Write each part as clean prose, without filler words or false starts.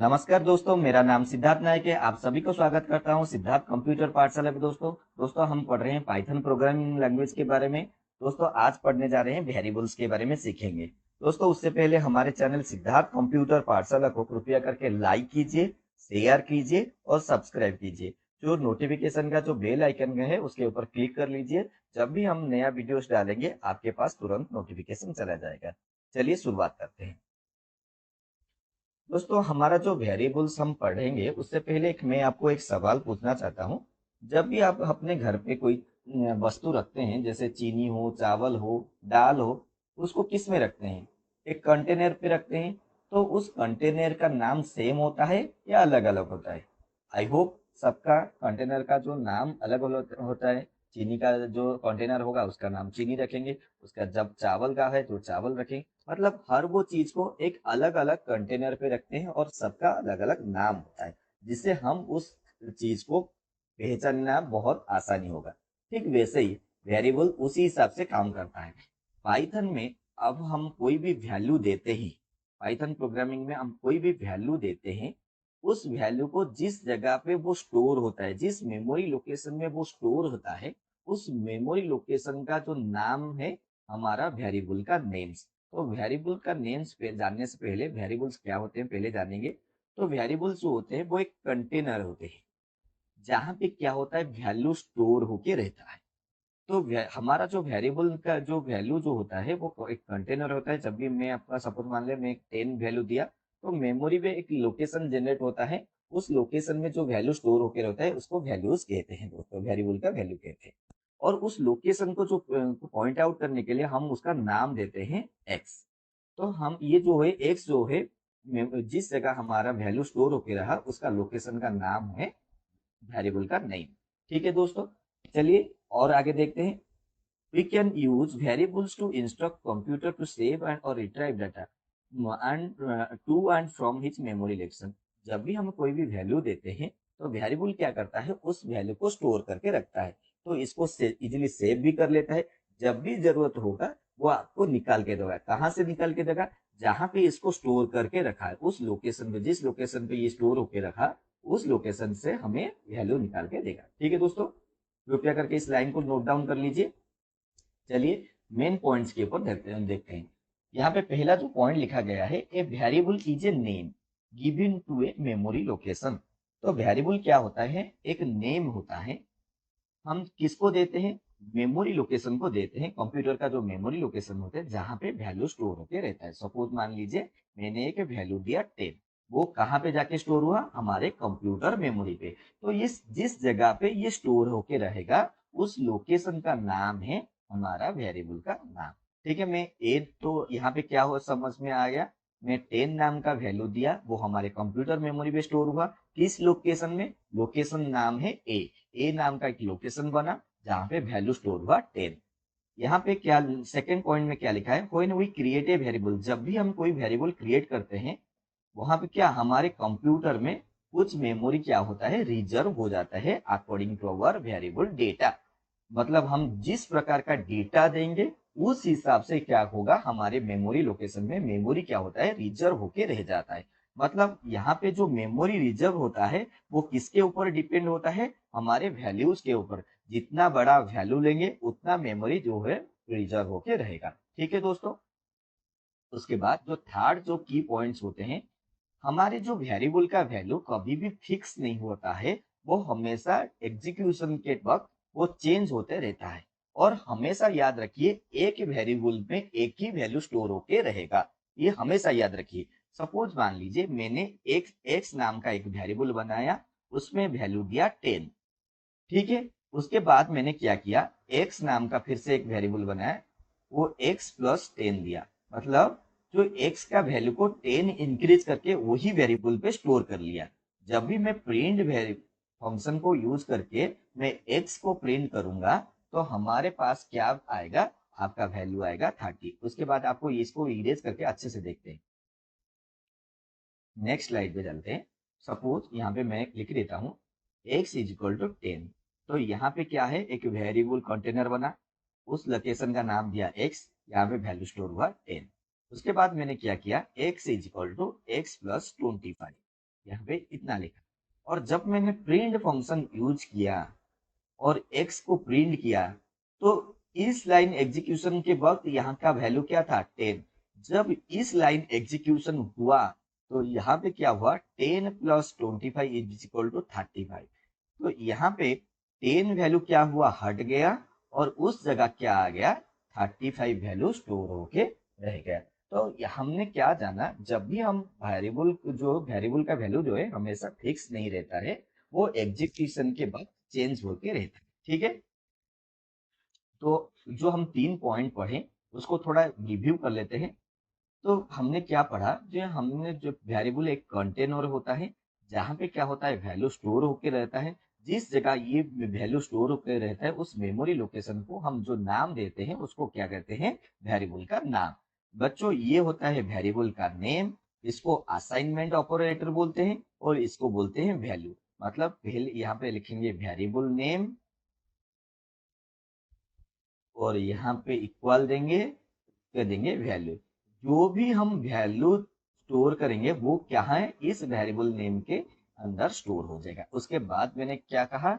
नमस्कार दोस्तों, मेरा नाम सिद्धार्थ नायक है। आप सभी को स्वागत करता हूं सिद्धार्थ कंप्यूटर पाठशाला में। दोस्तों हम पढ़ रहे हैं पाइथन प्रोग्रामिंग लैंग्वेज के बारे में। दोस्तों आज पढ़ने जा रहे हैं वेरिएबल्स के बारे में सीखेंगे। दोस्तों उससे पहले हमारे चैनल सिद्धार्थ कंप्यूटर पाठशाला को कृपया करके लाइक कीजिए, शेयर कीजिए और सब्सक्राइब कीजिए। जो नोटिफिकेशन का जो बेल आइकन है उसके ऊपर क्लिक कर लीजिए। जब भी हम नया वीडियोस डालेंगे आपके पास तुरंत नोटिफिकेशन चला जाएगा। चलिए शुरुआत करते हैं। दोस्तों हमारा जो वेरिएबल्स हम पढ़ेंगे उससे पहले मैं आपको एक सवाल पूछना चाहता हूँ। जब भी आप अपने घर पे कोई वस्तु रखते हैं, जैसे चीनी हो, चावल हो, दाल हो, उसको किस में रखते हैं? एक कंटेनर पे रखते हैं। तो उस कंटेनर का नाम सेम होता है या अलग अलग होता है? आई होप सबका कंटेनर का जो नाम अलग अलग होता है। चीनी का जो कंटेनर होगा उसका नाम चीनी रखेंगे, उसका जब चावल का है तो चावल रखेंगे। मतलब हर वो चीज को एक अलग अलग कंटेनर पे रखते हैं और सबका अलग अलग नाम होता है, जिससे हम उस चीज को पहचानना बहुत आसानी होगा। ठीक वैसे ही वेरिएबल उसी हिसाब से काम करता है। पाइथन में अब हम कोई भी वैल्यू देते ही, पाइथन प्रोग्रामिंग में हम कोई भी वैल्यू देते हैं, उस वैल्यू को जिस जगह पे वो स्टोर होता है, जिस मेमोरी लोकेशन में वो स्टोर होता है, उस मेमोरी लोकेशन का जो नाम है हमारा वेरिएबल का नेम्स। तो वेरिएबल का नेम्स पे जानने से पहले वेरिएबल्स क्या होते हैं पहले जानेंगे। तो वेरिएबल्स जो होते हैं वो एक कंटेनर होते हैं, जहाँ पे क्या होता है, वैल्यू स्टोर होके रहता है। तो हमारा जो वेरिएबल का जो वैल्यू जो होता है वो एक कंटेनर होता है। जब भी मैं आपका सपोज मान ले, मैं एक 10 वैल्यू दिया, तो मेमोरी में एक लोकेशन जनरेट होता है। उस लोकेशन में जो वैल्यू स्टोर होकर रहता है उसको वैल्यूज कहते हैं दोस्तों, वेरिएबल का वैल्यू कहते हैं। और उस लोकेशन को जो पॉइंट आउट करने के लिए हम उसका नाम देते हैं एक्स। तो हम ये जो है एक्स जो है, जिस जगह हमारा वैल्यू स्टोर होके रहा उसका लोकेशन का नाम है वेरिएबल का नेम। ठीक है दोस्तों, चलिए और आगे देखते हैं। We can use variables to instruct computer to save and or retrieve data and to and from its memory location। जब भी हम कोई भी वैल्यू देते हैं तो वेरिएबल क्या करता है, उस वैल्यू को स्टोर करके रखता है। तो इसको इजीली सेव भी कर लेता है। जब भी जरूरत होगा वो आपको निकाल के देगा। कहाँ से निकाल के देगा? जहाँ पे इसको स्टोर करके रखा है उस लोकेशन पे, जिस लोकेशन पे ये स्टोर होके रखा उस लोकेशन से हमें वैल्यू निकाल के देगा। ठीक है दोस्तों, कृपया करके इस लाइन को नोट डाउन कर लीजिए। चलिए मेन पॉइंट्स के ऊपर देखते हैं। यहाँ पे पहला जो पॉइंट लिखा गया है, a variable is a name given to a memory location. तो वेरिएबल क्या होता है? एक नेम होता है। हम किसको देते हैं? मेमोरी लोकेशन को देते हैं। कंप्यूटर का जो मेमोरी लोकेशन होता है जहां पे वैल्यू स्टोर होके रहता है। सपोज मान लीजिए मैंने एक वैल्यू दिया 10, वो कहाँ पे जाके स्टोर हुआ? हमारे कंप्यूटर मेमोरी पे। तो इस जिस जगह पे ये स्टोर होके रहेगा उस लोकेशन का नाम है हमारा वेरिएबल का नाम। ठीक है, मैं ए तो यहाँ पे क्या हो समझ में आ गया। मैं 10 नाम का वैल्यू दिया, वो हमारे कंप्यूटर मेमोरी पे स्टोर हुआ। किस लोकेशन में? लोकेशन नाम है ए। ए नाम का एक लोकेशन बना जहां पे वैल्यू स्टोर हुआ 10। यहाँ पे क्या सेकंड पॉइंट में क्या लिखा है? When we create a variable, जब भी हम कोई वेरिएबल क्रिएट करते हैं वहां पे क्या हमारे कंप्यूटर में कुछ मेमोरी क्या होता है, रिजर्व हो जाता है according to our variable data. मतलब हम जिस प्रकार का डेटा देंगे उस हिसाब से क्या होगा, हमारे मेमोरी लोकेशन में मेमोरी क्या होता है, रिजर्व होके रह जाता है। मतलब यहाँ पे जो मेमोरी रिजर्व होता है वो किसके ऊपर डिपेंड होता है? हमारे वैल्यूज के ऊपर। जितना बड़ा वैल्यू लेंगे उतना मेमोरी जो है रिजर्व होके रहेगा। ठीक है दोस्तों, उसके बाद जो थर्ड जो की पॉइंट्स होते हैं, हमारे जो वेरिएबल का वैल्यू कभी भी फिक्स नहीं होता है। वो हमेशा एग्जीक्यूशन के वक्त वो चेंज होते रहता है। और हमेशा याद रखिए एक वेरिएबल में एक ही वैल्यू स्टोर होके रहेगा, ये हमेशा याद रखिए। सपोज मान लीजिए मैंने एक एक्स नाम का एक वेरिएबल बनाया, उसमें वैल्यू दिया 10। ठीक है, उसके बाद मैंने क्या किया, एक्स नाम का फिर से एक वेरिएबल बनाया, वो एक्स प्लस 10 दिया। मतलब जो एक्स का वैल्यू को 10 इंक्रीज करके वही वेरिएबल पे स्टोर कर लिया। जब भी मैं प्रिंट फंक्शन को यूज करके मैं एक्स को प्रिंट करूंगा तो हमारे पास क्या आएगा, आपका वैल्यू आएगा 30। उसके बाद आपको इसको इरेज करके अच्छे से देखते हैं। नेक्स्ट स्लाइड पे चलते हैं। सपोज यहाँ पे मैं लिख देता हूँ x इज इक्वल टू 10। तो यहाँ पे क्या है, एक वेरिएबल कंटेनर बना, उस लोकेशन का नाम दिया x, यहाँ पे वैल्यू स्टोर हुआ 10। उसके बाद मैंने क्या किया, x is equal to x plus 25। यहाँ पे इतना लिखा। और जब मैंने प्रिंट फंक्शन यूज किया और x को प्रिंट किया, तो इस लाइन एग्जीक्यूशन के वक्त यहाँ का वैल्यू क्या था, 10। जब इस लाइन एग्जीक्यूशन हुआ तो यहाँ पे क्या हुआ, 10 प्लस 25 इज इक्वल टू 35। तो यहाँ पे 10 वैल्यू क्या हुआ, हट गया और उस जगह क्या आ गया, 35 वैल्यू स्टोर होके रह गया। तो हमने क्या जाना, जब भी हम वेरिएबल का वैल्यू जो है हमेशा फिक्स नहीं रहता है, वो एग्जीक्यूशन के बाद चेंज होके रहता है। ठीक है, तो जो हम 3 पॉइंट पढ़े उसको थोड़ा रिव्यू कर लेते हैं। तो हमने क्या पढ़ा, जो वेरिएबल एक कंटेनर होता है जहाँ पे क्या होता है, वैल्यू स्टोर होके रहता है। जिस जगह ये वैल्यू स्टोर होकर रहता है उस मेमोरी लोकेशन को हम जो नाम देते हैं उसको क्या कहते हैं, वेरिएबल का नाम। बच्चों ये होता है वेरिएबल का नेम, इसको असाइनमेंट ऑपरेटर बोलते हैं और इसको बोलते हैं वैल्यू। मतलब पहले यहाँ पे लिखेंगे वेरिएबल नेम और यहाँ पे इक्वल देंगे, कर देंगे वैल्यू। जो भी हम वैल्यू स्टोर करेंगे वो क्या है, इस वेरिएबल नेम के अंदर स्टोर हो जाएगा। उसके बाद मैंने क्या कहा,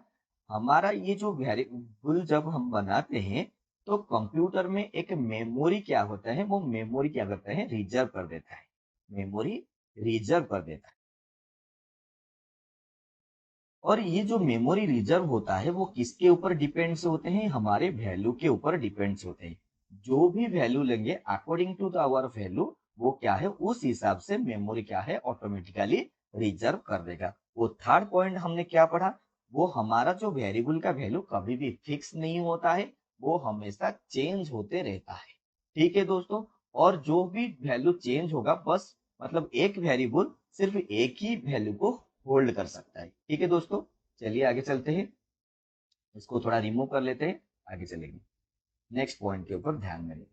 हमारा ये जो वेरिएबल जब हम बनाते हैं तो कंप्यूटर में एक मेमोरी क्या होता है, वो मेमोरी क्या करता है, रिजर्व कर देता है। मेमोरी रिजर्व कर देता है। और ये जो मेमोरी रिजर्व होता है वो किसके ऊपर डिपेंड्स होते हैं, हमारे वैल्यू के ऊपर डिपेंड्स होते हैं। जो भी वैल्यू लेंगे according to the our value, वो क्या है उस हिसाब से मेमोरी क्या है ऑटोमेटिकली रिजर्व कर देगा। वो थर्ड पॉइंट हमने क्या पढ़ा, वो हमारा जो वेरिएबल का वैल्यू कभी भी फिक्स नहीं होता है, वो हमेशा चेंज होते रहता है। ठीक है दोस्तों, और जो भी वैल्यू चेंज होगा, बस मतलब एक वेरिएबल सिर्फ एक ही वैल्यू को होल्ड कर सकता है। ठीक है दोस्तों, चलिए आगे चलते हैं। इसको थोड़ा रिमूव कर लेते हैं, आगे चलेंगे। नेक्स्ट पॉइंट के ऊपर ध्यान दें।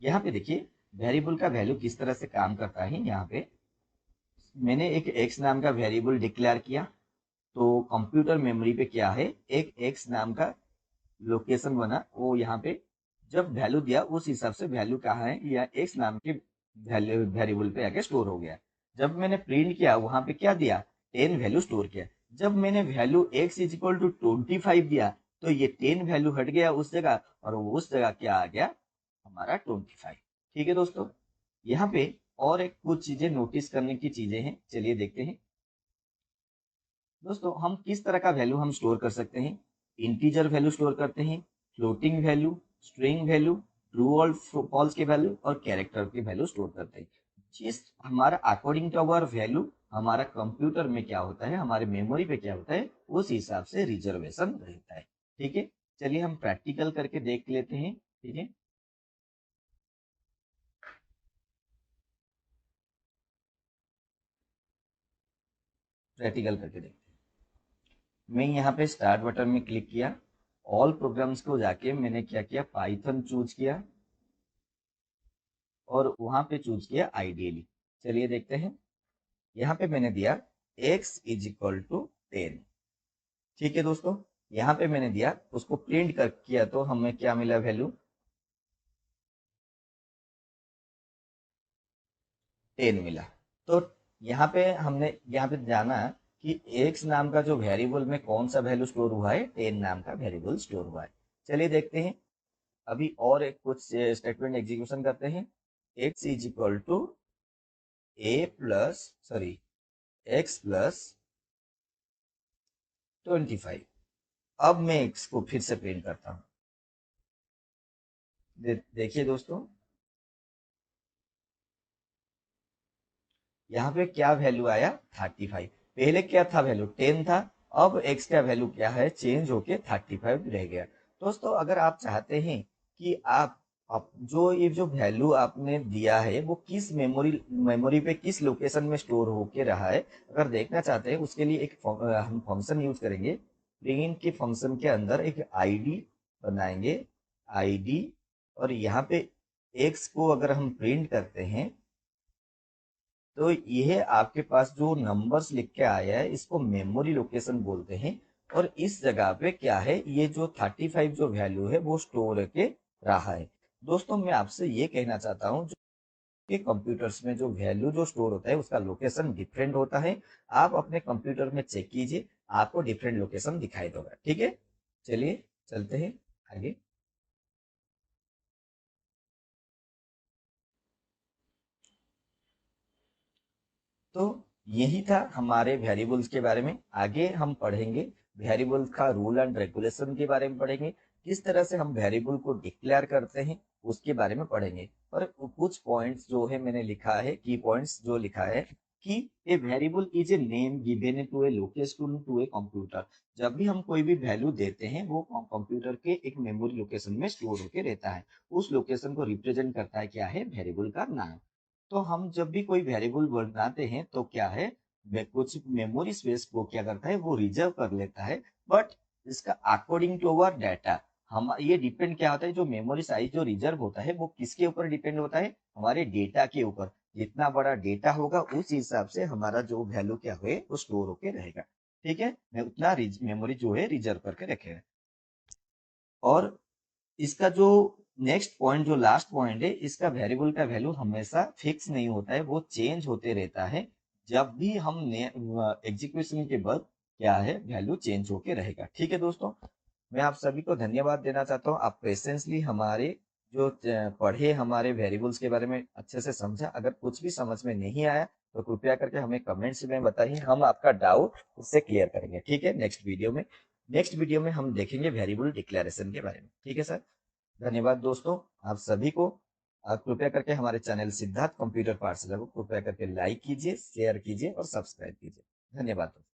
यहाँ पे देखिए वेरिएबल का वैल्यू किस तरह से काम करता है। यहाँ पे मैंने एक x नाम का वेरिएबल डिक्लेयर किया, तो कंप्यूटर मेमोरी पे क्या है, एक x नाम का लोकेशन बना। वो यहाँ पे जब वैल्यू दिया उस हिसाब से वैल्यू कहाँ है, या x नाम के वेरिएबल पे आके स्टोर हो गया। जब मैंने प्रिंट किया वहां पे क्या दिया, 10 वैल्यू स्टोर किया। जब मैंने value x is equal to 25 दिया तो ये 10 वैल्यू हट गया उस जगह, और वो उस जगह क्या आ गया, हमारा 25। ठीक है दोस्तों, यहाँ पे और एक कुछ चीजें नोटिस करने की चीजें हैं, चलिए देखते हैं। दोस्तों हम किस तरह का वैल्यू हम स्टोर कर सकते हैं, इंटीजर वैल्यू स्टोर करते हैं, floating value, string value, true और फॉल्स के वैल्यू और कैरेक्टर के वैल्यू स्टोर करते हैं। जिस हमारा अकॉर्डिंग टू अवर वैल्यू हमारा कंप्यूटर में क्या होता है, हमारे मेमोरी पे क्या होता है, उस हिसाब से रिजर्वेशन रहता है। ठीक है, चलिए हम प्रैक्टिकल करके देख लेते हैं। ठीक है, प्रैक्टिकल करके देखते हैं। मैं यहाँ पे स्टार्ट बटन में क्लिक किया, ऑल प्रोग्राम्स को जाके मैंने क्या किया, पाइथन चूज किया और वहां पे चूज किया आइडियली। चलिए देखते हैं, यहाँ पे मैंने दिया x इज इक्वल टू 10। ठीक है दोस्तों, यहाँ पे मैंने दिया, उसको प्रिंट कर किया तो हमें क्या मिला, वैल्यू 10 मिला। तो यहाँ पे जाना कि x नाम का जो वेरिएबल में कौन सा वैल्यू स्टोर हुआ है, 10 नाम का वेरिएबल स्टोर हुआ है। चलिए देखते हैं, अभी और एक कुछ स्टेटमेंट एग्जीक्यूशन करते हैं। x is equal to x plus 25। अब मैं इसको फिर से प्रिंट करता हूँ। देखिए दोस्तों, यहाँ पे क्या वैल्यू आया, 35। पहले क्या था, वैल्यू 10 था। अब x का वैल्यू क्या है, चेंज होके 35 रह गया। दोस्तों अगर आप चाहते हैं कि आप जो ये जो वैल्यू आपने दिया है वो किस मेमोरी पे किस लोकेशन में स्टोर होके रहा है, अगर देखना चाहते हैं, उसके लिए एक हम फंक्शन यूज करेंगे। प्रिंट के फंक्शन के अंदर एक आईडी बनाएंगे, आईडी। और यहाँ पे x को अगर हम प्रिंट करते हैं तो यह आपके पास जो नंबर्स लिख के आया है इसको मेमोरी लोकेशन बोलते हैं। और इस जगह पे क्या है, ये जो 35 जो वैल्यू है वो स्टोर के रहा है। दोस्तों मैं आपसे ये कहना चाहता हूँ, कि कंप्यूटर्स में जो वैल्यू जो स्टोर होता है उसका लोकेशन डिफरेंट होता है। आप अपने कंप्यूटर में चेक कीजिए, आपको डिफरेंट लोकेशन दिखाई देगा। ठीक है, चलिए चलते हैं आगे। तो यही था हमारे वेरिएबल्स के बारे में। आगे हम पढ़ेंगे वेरिएबल्स का रूल एंड रेगुलेशन के बारे में पढ़ेंगे, किस तरह से हम वेरिएबल को डिक्लेयर करते हैं उसके बारे में पढ़ेंगे। और कुछ पॉइंट्स जो है मैंने लिखा है, की पॉइंट्स जो लिखा है कि a variable is a name given to a location to a computer. जब भी हम कोई भी वैल्यू देते हैं वो कंप्यूटर के एक मेमोरी लोकेशन में स्टोर होकर रहता है। उस लोकेशन को रिप्रेजेंट करता है क्या है, वेरिएबल का नाम। तो हम जब भी कोई वेरिएबल बनाते हैं तो क्या है, कुछ मेमोरी स्पेस को क्या करता है, वो रिजर्व कर लेता है। बट इसका अकॉर्डिंग टू अवर डाटा, हम ये डिपेंड क्या होता है, जो मेमोरी साइज जो रिजर्व होता है वो किसके ऊपर डिपेंड होता है, हमारे डेटा के ऊपर। जितना बड़ा डेटा होगा उस हिसाब से हमारा जो वैल्यू क्या है वो स्टोर होके रहेगा। ठीक है, मैं उतना मेमोरी जो है रिजर्व करके रखेगा। और इसका जो नेक्स्ट पॉइंट, जो लास्ट पॉइंट है, इसका वेरिएबल का वैल्यू हमेशा फिक्स नहीं होता है, वो चेंज होते रहता है। जब भी हम एग्जीक्यूशन के बाद क्या है, वैल्यू चेंज होके रहेगा। ठीक है दोस्तों, मैं आप सभी को धन्यवाद देना चाहता हूँ, आप पेशेंसली हमारे जो पढ़े, हमारे वेरिएबल्स के बारे में अच्छे से समझा। अगर कुछ भी समझ में नहीं आया तो कृपया करके हमें कमेंट्स में बताइए, हम आपका डाउट उससे क्लियर करेंगे। ठीक है, नेक्स्ट वीडियो में हम देखेंगे वेरिएबल डिक्लेरेशन के बारे में। ठीक है सर, धन्यवाद दोस्तों आप सभी को। आप कृपया करके हमारे चैनल सिद्धार्थ कंप्यूटर पाठशाला को कृपया करके लाइक कीजिए, शेयर कीजिए और सब्सक्राइब कीजिए। धन्यवाद दोस्तों।